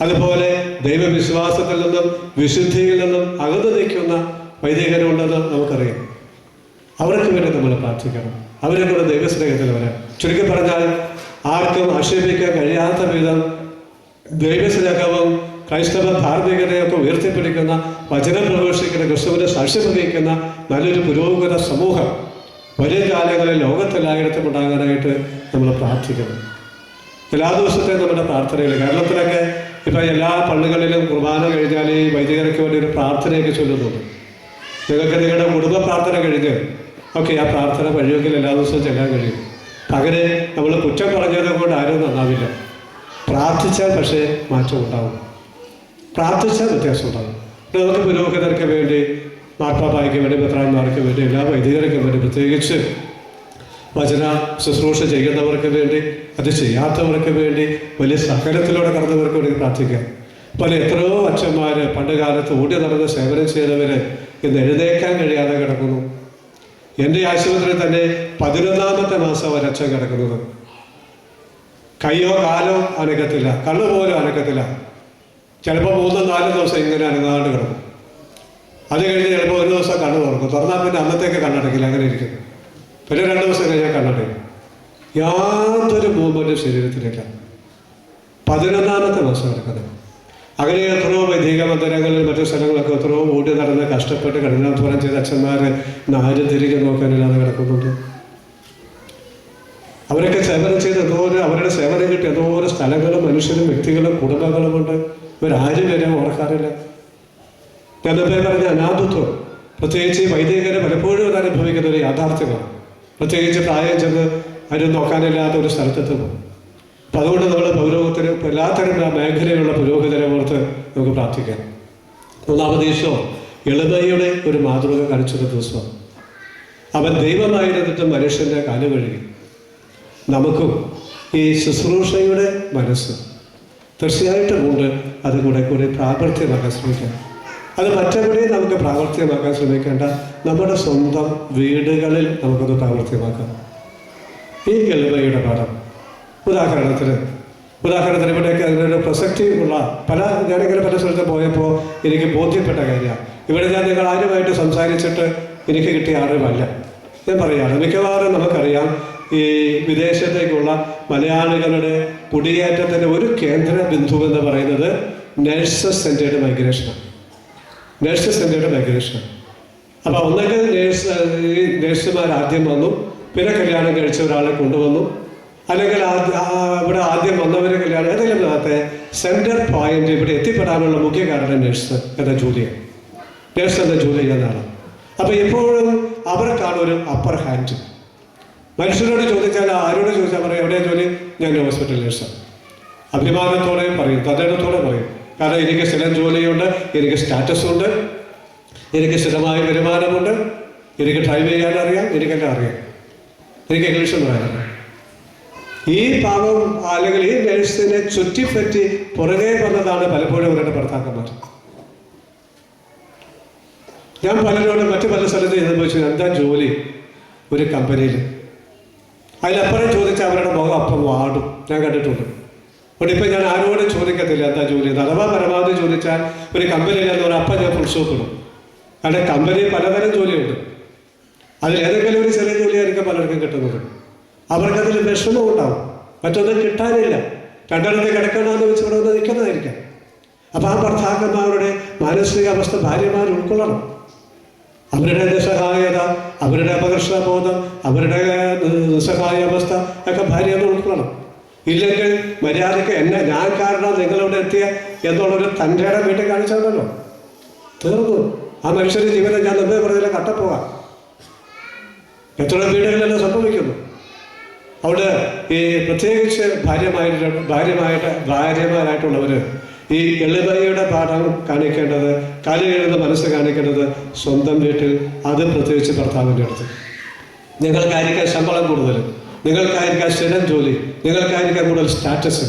അതുപോലെ ദൈവവിശ്വാസത്തിൽ നിന്നും വിശുദ്ധിയിൽ നിന്നും അകന്നു നിൽക്കുന്ന വൈദികരുണ്ടെന്ന് നമുക്കറിയാം. അവർക്ക് വേണ്ടി നമ്മൾ പ്രാർത്ഥിക്കണം. അവരെ കൂടെ ദൈവസ്നേഹത്തിൽ വരാം. ചുരുക്കി പറഞ്ഞാൽ ആർക്കും ആക്ഷേപിക്കാൻ കഴിയാത്ത വിധം ദൈവസ്നേഹവും ക്രൈസ്തവ ധാർമ്മികതയൊക്കെ ഉയർത്തിപ്പിടിക്കുന്ന, വചനം പ്രഘോഷിക്കുന്ന, ക്രിസ്തുവിനെ സാക്ഷ്യം വഹിക്കുന്ന നല്ലൊരു പുരോഗത സമൂഹം വരും കാലങ്ങളിൽ ലോകത്തെല്ലായിടത്തും ഉണ്ടാകാനായിട്ട് നമ്മൾ പ്രാർത്ഥിക്കണം. എല്ലാ ദിവസത്തെയും നമ്മുടെ പ്രാർത്ഥനകൾ, കേരളത്തിലൊക്കെ ഇപ്പം എല്ലാ പള്ളികളിലും കുർബാന കഴിഞ്ഞാൽ ഈ വൈദികർക്ക് വേണ്ടി ഒരു പ്രാർത്ഥനയൊക്കെ ചൊല്ലുന്നുണ്ട്. നിങ്ങൾക്ക് നിങ്ങളുടെ കുടുംബ പ്രാർത്ഥന കഴിഞ്ഞ് ഓക്കെ, ആ പ്രാർത്ഥന വഴിയെങ്കിൽ എല്ലാ ദിവസവും ചെല്ലാൻ കഴിയും. അങ്ങനെ നമ്മൾ കുറ്റം പറഞ്ഞത് കൊണ്ട് ആരും നന്നാവില്ല. പ്രാർത്ഥിച്ചാൽ പക്ഷേ മാറ്റം ഉണ്ടാവും, പ്രാർത്ഥിച്ചാൽ വ്യത്യാസം ഉണ്ടാവും. നമുക്ക് പുരോഹിതർക്ക് വേണ്ടി, മാർപ്പാപ്പായ്ക്ക് വേണ്ടി, മെത്രാന്മാർക്ക് വേണ്ടി, എല്ലാ വൈദികർക്കും വേണ്ടി, പ്രത്യേകിച്ച് വചന ശുശ്രൂഷ ചെയ്യുന്നവർക്ക് വേണ്ടി, അത് ചെയ്യാത്തവർക്ക് വേണ്ടി, വലിയ സഹനത്തിലൂടെ കടന്നവർക്ക് വേണ്ടി പ്രാർത്ഥിക്കാം. എത്രയോ അച്ഛന്മാർ പണ്ട് കാലത്ത് ഓടി നടന്ന് സേവനം ചെയ്തവർ ഇന്ന് എഴുന്നേക്കാൻ കഴിയാതെ കിടക്കുന്നു. എൻ്റെ ആശുപത്രിയിൽ തന്നെ 11ാമത്തെ മാസം ഒരച്ഛൻ കിടക്കുന്നത്. കയ്യോ കാലോ അനക്കത്തില്ല, കണ്ണു പോലും അനക്കത്തില്ല. ചിലപ്പോൾ 3-4 ദിവസം ഇങ്ങനെ അനങ്ങാണ്ട് കിടക്കും. അത് കഴിഞ്ഞ് ചിലപ്പോൾ ഒരു ദിവസം കണ്ണ് തുറക്കും. തുറന്നാൽ പിന്നെ അന്നത്തേക്ക് കണ്ണടക്കില്ല, അങ്ങനെ ഇരിക്കും. പിന്നെ 2 ദിവസം കഴിഞ്ഞാൽ കണ്ണടയും. യാതൊരു മൂവ്മെൻറ്റും ശരീരത്തിലില്ല. 11ാമത്തെ മാസം കിടക്കുന്നത്. അങ്ങനെ എത്രയോ വൈദിക മന്ദിരങ്ങളിൽ മറ്റു സ്ഥലങ്ങളൊക്കെ എത്രയോ ഓടി നടന്ന് കഷ്ടപ്പെട്ട് കഠിനാധ്വാനം ചെയ്ത അച്ഛന്മാർ ആരും തിരികെ നോക്കാനില്ലാതെ കിടക്കുന്നുണ്ട്. അവരൊക്കെ സേവനം ചെയ്ത് അവരുടെ സേവനം കിട്ടി എന്തോരം സ്ഥലങ്ങളും മനുഷ്യരും വ്യക്തികളും കുടുംബങ്ങളുമുണ്ട്. ഇവരാരും വരെ ഓർക്കാറില്ല. ഞാനപ്പേ പറഞ്ഞ അനാഥത്വം, പ്രത്യേകിച്ച് വൈദികരെ പലപ്പോഴും അത് അനുഭവിക്കുന്ന ഒരു യാഥാർത്ഥ്യമാണ്. പ്രത്യേകിച്ച് പ്രായം ചെന്ന് ആരും നോക്കാനില്ലാത്ത ഒരു സ്ഥലത്തെത്തുമ്പോൾ. അപ്പം അതുകൊണ്ട് നമ്മൾ പൗരോഹിത്യത്തിന് എല്ലാത്തരം മേഖലയിലുള്ള പുരോഹിതരെ ഓർത്ത് നമുക്ക് പ്രാർത്ഥിക്കാം. 3-ാമത് ദിവസം എളിമയുടെ ഒരു മാതൃക കാണിച്ചൊരു ദിവസമാണ്. അവൻ ദൈവമായിരുന്നിട്ട് മനുഷ്യൻ്റെ കാല് കഴുകി. നമുക്കും ഈ ശുശ്രൂഷയുടെ മനസ്സ് തീർച്ചയായിട്ടും ഉണ്ട്. അത് കൂടെ പ്രാവർത്തികമാക്കാൻ ശ്രമിക്കാം. അത് മറ്റെവിടെയും നമുക്ക് പ്രാവർത്തികമാക്കാൻ ശ്രമിക്കേണ്ട, നമ്മുടെ സ്വന്തം വീടുകളിൽ നമുക്കത് പ്രാവർത്തികമാക്കാം. ഈ എളിമയുടെ പാഠം ഉദാഹരണത്തിന് ഇവിടെയൊക്കെ അതിനൊരു പ്രസക്തി ഉള്ള ഞാനിങ്ങനെ പല സ്ഥലത്ത് പോയപ്പോൾ എനിക്ക് ബോധ്യപ്പെട്ട കാര്യമാണ്. ഇവിടെ ഞാൻ നിങ്ങൾ ആരുമായിട്ട് സംസാരിച്ചിട്ട് എനിക്ക് കിട്ടിയ അറിവല്ല ഞാൻ പറയുകയാണ്. മിക്കവാറും നമുക്കറിയാം, ഈ വിദേശത്തേക്കുള്ള മലയാളികളുടെ കുടിയേറ്റത്തിൻ്റെ ഒരു കേന്ദ്ര ബിന്ദു എന്ന് പറയുന്നത് നഴ്സസ് സെൻറ്റേർഡ് മൈഗ്രേഷനാണ്. അപ്പോൾ ഒന്നെങ്കിൽ നേഴ്സുമാർ ആദ്യം വന്നു, പിന്നെ കല്യാണം കഴിച്ച ഒരാളെ കൊണ്ടുവന്നു, അല്ലെങ്കിൽ ഇവിടെ ആദ്യം വന്നവരെ കല്യാണം, ഏതെങ്കിലും ഭാഗത്തെ സെൻറ്റർ പോയിന്റ് ഇവിടെ എത്തിപ്പെടാനുള്ള മുഖ്യ കാരണം നഴ്സ് എന്ന ജോലി ചെയ്യുന്നതാണ്. അപ്പോൾ എപ്പോഴും അവർക്കാണ് ഒരു അപ്പർ ഹാൻഡ്. മനുഷ്യരോട് ചോദിച്ചാൽ, ആരോട് ചോദിച്ചാൽ പറയും എവിടെയാണ് ജോലി? ഞാൻ ഹോസ്പിറ്റൽ നഴ്സാണ്. അഭിമാനത്തോടെയും പറയും, തദ്ദേശത്തോടെ പറയും. കാരണം എനിക്ക് സ്ഥിരം ജോലിയുണ്ട്, എനിക്ക് സ്റ്റാറ്റസ് ഉണ്ട്, എനിക്ക് സ്ഥിരമായ വരുമാനമുണ്ട്, എനിക്ക് ഡ്രൈവ് ചെയ്യാൻ അറിയാം, എനിക്കെല്ലാം അറിയാം, എനിക്ക് ഇംഗ്ലീഷും പറയാറില്ല. ഈ പാവം അല്ലെങ്കിൽ ഈ നഴ്സിനെ ചുറ്റിപ്പറ്റി പുറകെ വന്നതാണ് പലപ്പോഴും അവരുടെ ഭർത്താക്കന്മാർ. ഞാൻ പലരോടും മറ്റു പല സ്ഥലത്ത് അനുഭവിച്ചു. എന്താ ജോലി? ഒരു കമ്പനിയിൽ. അതിലപ്പുറം ചോദിച്ചാൽ അവരുടെ മുഖം അപ്പം വാടും, ഞാൻ കണ്ടിട്ടുണ്ട്. അതുകൊണ്ട് ഇപ്പം ഞാൻ ആരോടും ചോദിക്കത്തില്ല എന്താ ജോലി. അഥവാ പരമാവധി ചോദിച്ചാൽ ഒരു കമ്പനിയിൽ എന്ന് പറഞ്ഞാൽ അപ്പം ഞാൻ ഫുൾ സ്റ്റോപ്പ് ഇടും. കാരണം കമ്പനി പലതരം ജോലിയുണ്ട്. അതിലേതെങ്കിലും ഒരു ചെറിയ ജോലിയായിരിക്കും പലർക്കും കിട്ടുന്നത്. അവർക്കതിൽ വിഷമം ഉണ്ടാവും, മറ്റൊന്നും കിട്ടാനില്ല. രണ്ടിടത്ത് കിടക്കണമെന്ന് വെച്ച് ഇവിടെ ഒന്ന് നിൽക്കുന്നതായിരിക്കാം. അപ്പം ആ ഭർത്താക്കന്മാരുടെ മാനസികാവസ്ഥ ഭാര്യമാർ ഉൾക്കൊള്ളണം. അവരുടെ നിസ്സഹായത, അവരുടെ അപകർഷബോധം, അവരുടെ നിസ്സഹായാവസ്ഥ ഒക്കെ ഭാര്യ ഒന്ന് ഉൾക്കൊള്ളണം. ഇല്ലെങ്കിൽ മര്യാദയ്ക്ക് ഞാൻ കാരണം നിങ്ങളിവിടെ എത്തിയ എന്നുള്ളൊരു തൻ്റെ വീട്ടിൽ കാണിച്ചാണല്ലോ, തീർന്നു. ആ മനുഷ്യൻ്റെ ജീവിതം ഞാൻ മുമ്പേ പറഞ്ഞില്ല, കട്ടപ്പോകാം. എത്ര വീടുകളിലെല്ലാം സംഭവിക്കുന്നു. അവിടെ ഈ പ്രത്യേകിച്ച് ഭാര്യമാരായിട്ടുള്ളവർ ഈ എളിമയുടെ പാഠം കാണിക്കേണ്ടത്, കലയെഴുന്ന മനസ്സ് കാണിക്കേണ്ടത് സ്വന്തം വീട്ടിൽ, അത് പ്രത്യേകിച്ച് ഭർത്താവിൻ്റെ അടുത്ത്. നിങ്ങൾക്കായിരിക്കാം ശമ്പളം കൂടുതൽ, നിങ്ങൾക്കായിരിക്കാം സ്ഥിരം ജോലി, നിങ്ങൾക്കായിരിക്കാം കൂടുതൽ സ്റ്റാറ്റസ്.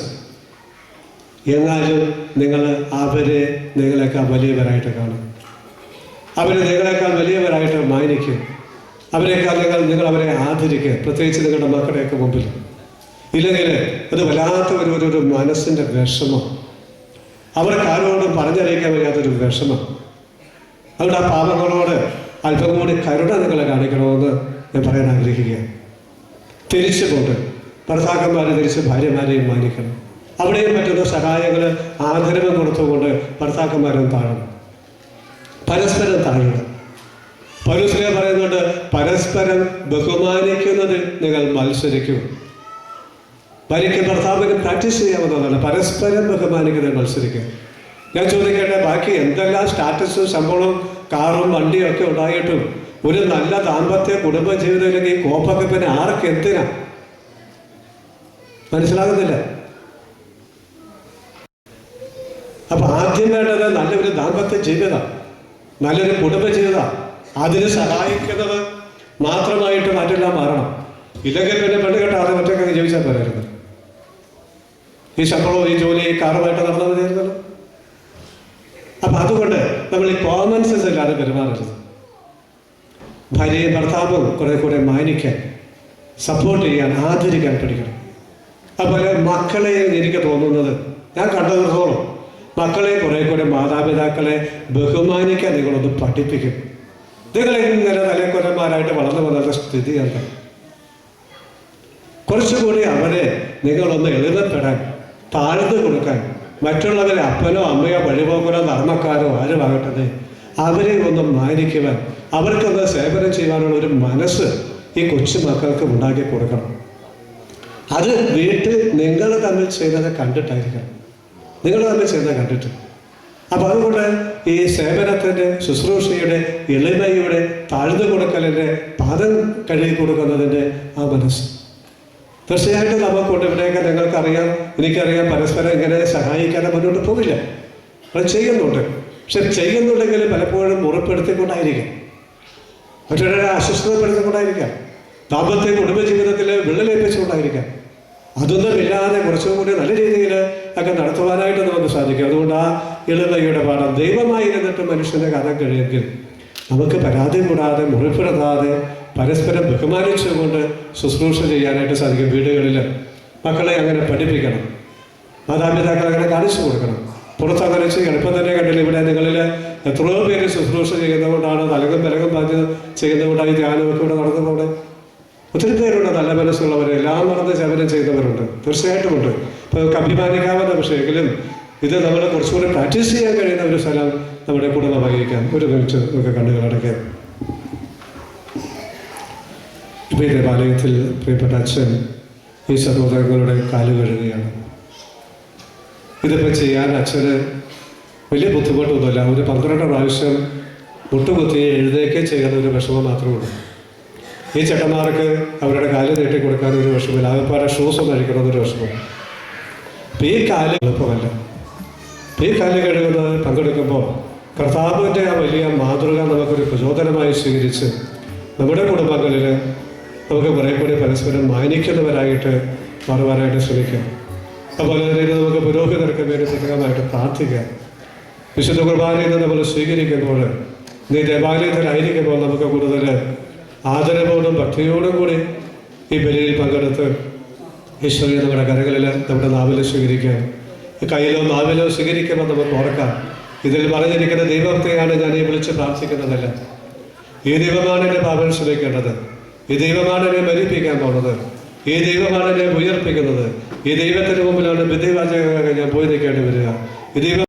എന്നാലും നിങ്ങൾ അവരെ നിങ്ങളെക്കാൾ വലിയവരായിട്ട് കാണും, അവരെ നിങ്ങളെക്കാൾ വലിയവരായിട്ട് മാനിക്കും, അവരെക്കാൾ നിങ്ങൾ അവരെ ആദരിക്കുക, പ്രത്യേകിച്ച് നിങ്ങളുടെ മക്കളുടെയൊക്കെ മുമ്പിൽ. ഇല്ലെങ്കിൽ അത് വല്ലാത്ത ഒരു മനസ്സിൻ്റെ വിഷമം, അവർക്ക് ആരോടും പറഞ്ഞറിയിക്കാൻ വയ്യാത്തൊരു വിഷമം. അതുകൊണ്ട് ആ പാപങ്ങളോട് അല്പം കൂടി കരുണ നിങ്ങൾ കാണിക്കണമെന്ന് ഞാൻ പറയാൻ ആഗ്രഹിക്കുകയാണ്. തിരിച്ചു പോട്ട് ഭർത്താക്കന്മാരെ തിരിച്ച് ഭാര്യമാരെയും മാനിക്കണം. അവിടെയും പറ്റുന്ന സഹായങ്ങൾ ആദരവ് കൊടുത്തുകൊണ്ട് ഭർത്താക്കന്മാരും താഴണം, പരസ്പരം താഴുക. പൗലോസ് പറയുന്നുണ്ട്, പരസ്പരം ബഹുമാനിക്കുന്നതിൽ നിങ്ങൾ മത്സരിക്കും. ഭാര്യയ്ക്കും ഭർത്താവിനും പ്രാക്ടീസ് ചെയ്യാവുന്നതാണ് പരസ്പരം ബഹുമാനിക്കുന്നതിൽ മത്സരിക്കുക. ഞാൻ ചോദിക്കട്ടെ, ബാക്കി എന്തെല്ലാം സ്റ്റാറ്റസും ശമ്പളവും കാറും വണ്ടിയും ഒക്കെ ഉണ്ടായിട്ടും ഒരു നല്ല ദാമ്പത്യ കുടുംബ ജീവിതം ഇല്ലെങ്കിൽ കോപ്പൊക്കെ പിന്നെ ആർക്ക് എന്തിനാ? മനസ്സിലാകുന്നില്ല. അപ്പൊ ആദ്യം വേണ്ടത് നല്ലൊരു ദാമ്പത്യ ജീവിതം, നല്ലൊരു കുടുംബ ജീവിതം. അതിന് സഹായിക്കുന്നത് മാത്രമായിട്ട് മറ്റെല്ലാം മാറണം. ഇല്ലെങ്കിൽ പിന്നെ പെണ്ണ് കെട്ടാതെ മറ്റൊക്കെ ജീവിച്ചാൽ പോരായിരുന്നു. ഈ ശമ്പളവും ഈ ജോലി ഈ കാറുമായിട്ട് നടന്നാൽ മതിയായിരുന്നല്ലോ. അപ്പൊ അതുകൊണ്ട് നമ്മൾ ഈ കോമൺ സെൻസ് ഇല്ലാതെ പെരുമാറരുത്. ഭാര്യയും ഭർത്താവും കുറെ കൂടെ മാനിക്കാൻ, സപ്പോർട്ട് ചെയ്യാൻ, ആദരിക്കാൻ പഠിക്കണം. അതുപോലെ മക്കളെ എനിക്ക് തോന്നുന്നത്, ഞാൻ കണ്ടതോളം മക്കളെ കുറെ കൂടെ മാതാപിതാക്കളെ ബഹുമാനിക്കാൻ നിങ്ങളൊന്ന് പഠിപ്പിക്കും. നിങ്ങൾ ഇങ്ങനെ തലക്കൊരന്മാരായിട്ട് വളർന്നു വന്ന സ്ഥിതി എന്താ? കുറച്ചുകൂടി അവരെ നിങ്ങളൊന്ന് എളിമപ്പെടാൻ, താഴ്ന്നു കൊടുക്കാൻ, മറ്റുള്ളവരെ അപ്പനോ അമ്മയോ വഴിപോക്കനോ ധർമ്മക്കാരോ ആരുമാകട്ടെ അവരെ ഒന്ന് മാനിക്കുവാൻ, അവർക്കൊന്ന് സേവനം ചെയ്യാനുള്ള ഒരു മനസ്സ് ഈ കൊച്ചു മക്കൾക്ക് ഉണ്ടാക്കി കൊടുക്കണം. അത് വീട്ടിൽ നിങ്ങൾ തമ്മിൽ ചെയ്യുന്നത് കണ്ടിട്ടായിരിക്കണം, നിങ്ങൾ തമ്മിൽ ചെയ്യുന്നത് കണ്ടിട്ട്. അപ്പം അതുകൊണ്ട് ഈ സേവനത്തിൻ്റെ, ശുശ്രൂഷയുടെ, എളിമയുടെ, താഴ്ന്നു കൊടുക്കലിൻ്റെ, പാദം കഴുകി കൊടുക്കുന്നതിൻ്റെ ആ മനസ്സ് തീർച്ചയായിട്ടും നമുക്കൊണ്ട്. ഇവിടെയൊക്കെ നിങ്ങൾക്കറിയാം, എനിക്കറിയാം, പരസ്പരം ഇങ്ങനെ സഹായിക്കാതെ മുന്നോട്ട് പോവില്ല. അത് ചെയ്യുന്നുണ്ട്. പക്ഷെ ചെയ്യുന്നുണ്ടെങ്കിൽ പലപ്പോഴും മുറിപ്പെടുത്തിക്കൊണ്ടായിരിക്കാം, മറ്റൊരാളെ അസ്വസ്ഥതപ്പെടുത്തിക്കൊണ്ടായിരിക്കാം, ദാമ്പത്യ കുടുംബജീവിതത്തിൽ വിള്ളലേൽപ്പിച്ചുകൊണ്ടായിരിക്കാം. അതൊന്നും ഇല്ലാതെ കുറച്ചും കൂടി നല്ല രീതിയിൽ ഒക്കെ നടത്തുവാനായിട്ട് നമുക്ക് സാധിക്കും. അതുകൊണ്ട് ആ എളിമയുടെ പാഠം ദൈവമായിരുന്നിട്ട് മനുഷ്യൻ്റെ കഥം കഴിയെങ്കിൽ നമുക്ക് പരാതി കൂടാതെ, മുറിപ്പെടുത്താതെ, പരസ്പരം ബഹുമാനിച്ചുകൊണ്ട് ശുശ്രൂഷ ചെയ്യാനായിട്ട് സാധിക്കും. വീടുകളിൽ മക്കളെ അങ്ങനെ പഠിപ്പിക്കണം, മാതാപിതാക്കളെ അങ്ങനെ കാണിച്ചു കൊടുക്കണം. പുറത്തങ്ങനെ ചെയ്യണം. ഇപ്പം തന്നെ കണ്ടില്ല, ഇവിടെ നിങ്ങളിൽ എത്രയോ പേര് ശുശ്രൂഷ ചെയ്യുന്നതുകൊണ്ടാണ്, തലകും വിലകും പാഞ്ഞ് ചെയ്യുന്നതുകൊണ്ടാണ് ഈ ധ്യാനമൊക്കെ ഇവിടെ നടന്നതുകൊണ്ട്. ഒത്തിരി പേരുണ്ട് നല്ല മനസ്സുള്ളവർ, എല്ലാം നടന്ന് സേവനം ചെയ്യുന്നവരുണ്ട്, തീർച്ചയായിട്ടും ഉണ്ട്. ഇപ്പോൾ നമുക്ക് അഭിമാനിക്കാവുന്ന വിഷയമെങ്കിലും ഇത് നമ്മൾ കുറച്ചുകൂടി പ്രാക്ടീസ് ചെയ്യാൻ കഴിയുന്ന ഒരു സ്ഥലം നമ്മുടെ കുടുംബമായിരിക്കാം. ഒരു മിനിറ്റ് നമുക്ക് കണ്ണുകളടയ്ക്കാം. ഇപ്പോൾ ഈ ദേവാലയത്തിൽ പ്രിയപ്പെട്ട അച്ഛൻ ഈ സഹോദരങ്ങളുടെ കാല് കഴുകുകയാണ്. ഇതിപ്പോൾ ചെയ്യാൻ അച്ഛന് വലിയ ബുദ്ധിമുട്ടൊന്നുമില്ല. ഒരു 12 പ്രാവശ്യം മുട്ടുകുത്തി എഴുതേക്കെ ചെയ്യുന്ന ഒരു വിഷമം മാത്രമേ ഉള്ളൂ. ഈ ചേട്ടന്മാർക്ക് അവരുടെ കാല് നീട്ടി കൊടുക്കാനൊരു വിഷമമില്ല, ആകെപ്പാടെ ഷൂസ് ഒന്ന് അഴിക്കണമെന്നൊരു വിഷമം. അപ്പം ഈ കാല് എളുപ്പമല്ല. ഈ കാല് കഴുകുന്നത് പങ്കെടുക്കുമ്പോൾ കർത്താവിൻ്റെ ആ വലിയ മാതൃക നമുക്കൊരു പ്രചോദനമായി സ്വീകരിച്ച് നമ്മുടെ കുടുംബങ്ങളിൽ നമുക്ക് കുറേ കൂടി പരസ്പരം മാനിക്കുന്നവരായിട്ട് മാറുവാനായിട്ട് ശ്രമിക്കാം. അതുപോലെ തന്നെ നമുക്ക് പുരോഹിതർക്ക് വേണ്ടി പ്രത്യേകമായിട്ട് പ്രാർത്ഥിക്കാം. വിശുദ്ധ കുർബാനയിൽ നിന്ന് നമ്മൾ സ്വീകരിക്കുമ്പോൾ, നീ ദേവാലയത്തിലായിരിക്കുമ്പോൾ നമുക്ക് കൂടുതൽ ആദരവോടും ഭക്തിയോടും കൂടി ഈ ബലിയിൽ പങ്കെടുത്ത് ഈശോയെ നമ്മുടെ കരകളിൽ, നമ്മുടെ നാവിൽ സ്വീകരിക്കാം. കയ്യിലോ നാവിലോ സ്വീകരിക്കുമ്പോൾ നമുക്ക് ഓർക്കാം, ഇതിൽ പറഞ്ഞിരിക്കുന്ന ദൈവത്തെയാണ് ഞാൻ ഈ വിളിച്ച് പ്രാർത്ഥിക്കുന്നതല്ല. ഈ ദൈവമാണ് എന്നെ പാപം ശ്രമിക്കേണ്ടത്, ഈ ദൈവമാണ് എന്നെ മരിപ്പിക്കാൻ പോകുന്നത്, ഈ ദൈവമാണ് എന്നെ ഉയർപ്പിക്കുന്നത്, ഈ ദൈവത്തിന് മുമ്പിലാണ് വിധിവാചകമായി ഞാൻ പോയി നിൽക്കേണ്ടി വരിക. ഈ ദൈവം